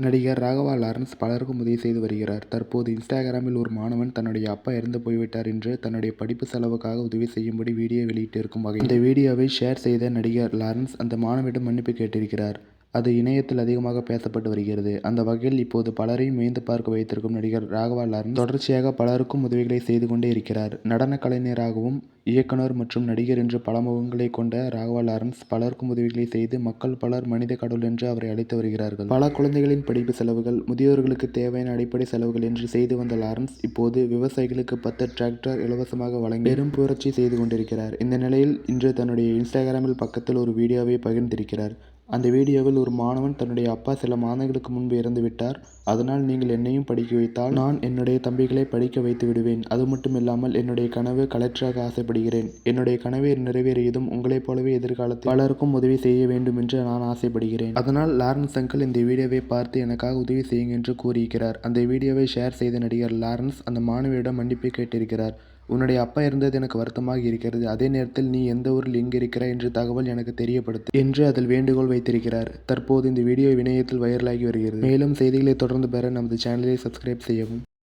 நடிகர் ராகவா லாரன்ஸ் பலருக்கும் உதவி செய்து வருகிறார். தற்போது இன்ஸ்டாகிராமில் ஒரு மாணவன் தன்னுடைய அப்பா இறந்து போய்விட்டார் என்று தன்னுடைய படிப்பு செலவுக்காக உதவி செய்யும்படி வீடியோ வெளியிட்டிருக்கும் வகையில் அந்த வீடியோவை ஷேர் செய்த நடிகர் லாரன்ஸ் அந்த மாணவனிடம் மன்னிப்பு கேட்டிருக்கிறார். அது இணையத்தில் அதிகமாக பேசப்பட்டு வருகிறது. அந்த வகையில் இப்போது பலரையும் வியந்து பார்க்க வைத்திருக்கும் நடிகர் ராகவா லாரன்ஸ் தொடர்ச்சியாக பலருக்கும் உதவிகளை செய்து கொண்டே இருக்கிறார். நடன கலைஞராகவும் இயக்குனர் மற்றும் நடிகர் என்று பல முகங்களை கொண்ட ராகவா லாரன்ஸ் பலருக்கும் உதவிகளை செய்து மக்கள் பலர் மனித கடவுள் என்று அவரை அழைத்து வருகிறார்கள். பல குழந்தைகளின் படிப்பு செலவுகள், முதியோர்களுக்கு தேவையான அடிப்படை செலவுகள் என்று செய்து வந்த லாரன்ஸ் இப்போது விவசாயிகளுக்கு 10 டிராக்டர் இலவசமாக வழங்கி பெரும் புரட்சி செய்து கொண்டிருக்கிறார். இந்த நிலையில் இன்று தன்னுடைய இன்ஸ்டாகிராமில் பக்கத்தில் ஒரு வீடியோவை பகிர்ந்திருக்கிறார். அந்த வீடியோவில் ஒரு மாணவன் தன்னுடைய அப்பா சில மாதங்களுக்கு முன்பு இறந்துவிட்டார். அதனால் நீங்கள் என்னையும் படிக்க வைத்தால் நான் என்னுடைய தம்பிகளை படிக்க வைத்து விடுவேன். அது மட்டுமில்லாமல் என்னுடைய கனவு கலெக்டராக ஆசைப்படுகிறேன். என்னுடைய கனவை நிறைவேறியதும் உங்களைப் போலவே எதிர்காலத்தில் பலருக்கும் உதவி செய்ய வேண்டும் என்று நான் ஆசைப்படுகிறேன். அதனால் லாரன்ஸ் அங்கிள் இந்த வீடியோவை பார்த்து எனக்காக உதவி செய்யுங்க என்று கூறியிருக்கிறார். அந்த வீடியோவை ஷேர் செய்த நடிகர் லாரன்ஸ் அந்த மாணவியிடம் மன்னிப்பு கேட்டிருக்கிறார். உன்னுடைய அப்பா இருந்தது எனக்கு வருத்தமாக இருக்கிறது. அதே நேரத்தில் நீ எந்த ஊரில் எங்கு இருக்கிறாய் என்ற தகவல் எனக்கு தெரியப்படுத்து என்று அதில் வேண்டுகோள் வைத்திருக்கிறார். தற்போது இந்த வீடியோ இணையத்தில் வைரலாகி வருகிறது. மேலும் செய்திகளை தொடர்ந்து பெற நமது சேனலை சப்ஸ்கிரைப் செய்யவும்.